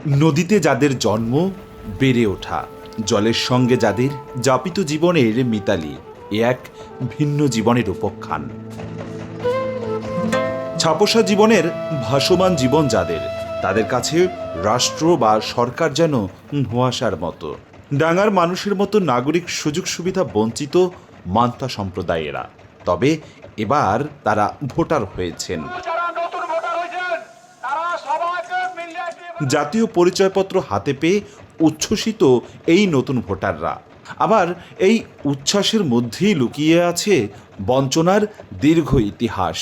নদীতে যাদের জন্ম, বেড়ে ওঠা, জলের সঙ্গে যাদের যাপিত জীবনের মিতালি, এ এক ভিন্ন জীবনের উপখ্যান। ছাপোষা জীবনের ভাসমান জীবন যাদের, তাদের কাছে রাষ্ট্র বা সরকার যেন ধোঁয়াশার মতো। ডাঙার মানুষের মতো নাগরিক সুযোগ সুবিধা বঞ্চিত মান্তা সম্প্রদায়েরা। তবে এবার তারা ভোটার হয়েছেন। জাতীয় পরিচয়পত্র হাতে পেয়ে উচ্ছ্বসিত এই নতুন ভোটাররা। আবার এই উচ্ছ্বাসের মধ্যেই লুকিয়ে আছে বঞ্চনার দীর্ঘ ইতিহাস।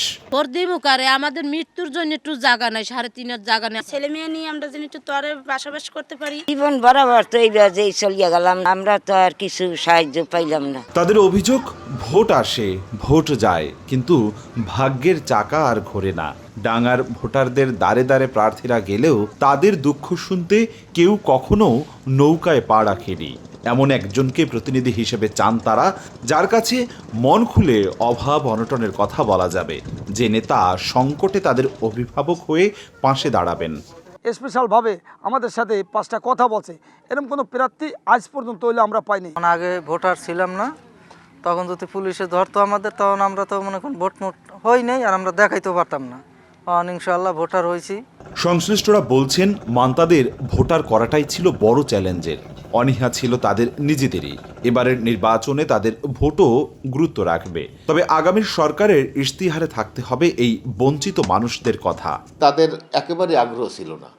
আমাদের মৃত্যুর জন্য একটু জায়গা নাই, 3.5 জায়গা নেই। ছেলে মেয়ে নিয়ে আমরা যেন একটু তরে বাসাবাস করতে পারি। জীবন বরাবর তো এইভাবেই চলিয়ে গেলাম, আমরা তো আর কিছু সাহায্য পাইলাম না। তাদের অভিযোগ, ভোট আসে ভোট যায়, কিন্তু ভাগ্যের চাকা আর ঘোরে না। ডাঙার ভোটারদের দ্বারে দ্বারে প্রার্থীরা গেলেও তাদের দুঃখ শুনতে কেউ কখনো নৌকায় পা রাখেনি। এমন একজনকে প্রতিনিধি হিসেবে চান তারা, যার কাছে মন খুলে অভাব অনটনের কথা বলা যাবে, যে নেতা সংকটে তাদের অভিভাবক হয়ে পাশে দাঁড়াবেন। স্পেশালভাবে আমাদের সাথে 5টা কথা বলছে, এরকম কোনো প্রার্থী আজ পর্যন্ত হইলে আমরা পাইনি। আগে ভোটার ছিলাম না, তখন যদি পুলিশে ধরতো আমাদের, তখন আমরা তো মনে করেন ভোট হই নাই, আর আমরা দেখাইতেও পারতাম না। ইনশাআল্লাহ ভোটার হয়েছি। সংশ্লিষ্টরা বলছেন, মান্তাদের ভোটার করাটাই ছিল বড় চ্যালেঞ্জের। অনীহা ছিল তাদের নিজেদেরই। এবারের নির্বাচনে তাদের ভোটও গুরুত্ব রাখবে। তবে আগামীর সরকারের ইশতিহারে থাকতে হবে এই বঞ্চিত মানুষদের কথা। তাদের একেবারে আগ্রহ ছিল না।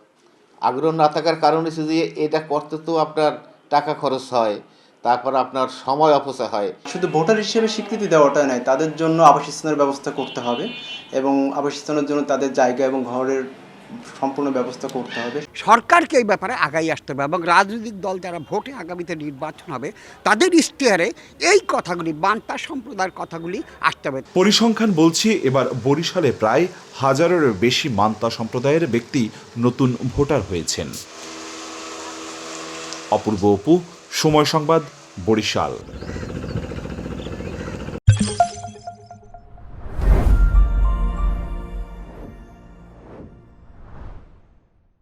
আগ্রহ না থাকার কারণ হচ্ছে যে এটা করতে তো আপনার টাকা খরচ হয়, তারপর আপনার সময় অপচয় হয়। শুধু ভোটার হিসেবে স্বীকৃতি দেওয়াটা নয়, তাদের জন্য আবাসস্থানের ব্যবস্থা করতে হবে এবং আবাসস্থানের জন্য তাদের জায়গা এবং ঘরের সম্পূর্ণ ব্যবস্থা করতে হবে। সরকারকে এই ব্যাপারে আগাই আসতে হবে এবং রাজনৈতিক দল যারা ভোটে আগামীতে নির্বাচন হবে তাদের ইশতেহারে এই কথাগুলি, মান্তা সম্প্রদায়ের কথাগুলি আসতে হবে। পরিসংখ্যান বলছে, এবার বরিশালে প্রায় 1000-এর বেশি মান্তা সম্প্রদায়ের ব্যক্তি নতুন ভোটার হয়েছেন। অপূর্ব অপু, সময় সংবাদ, বরিশাল।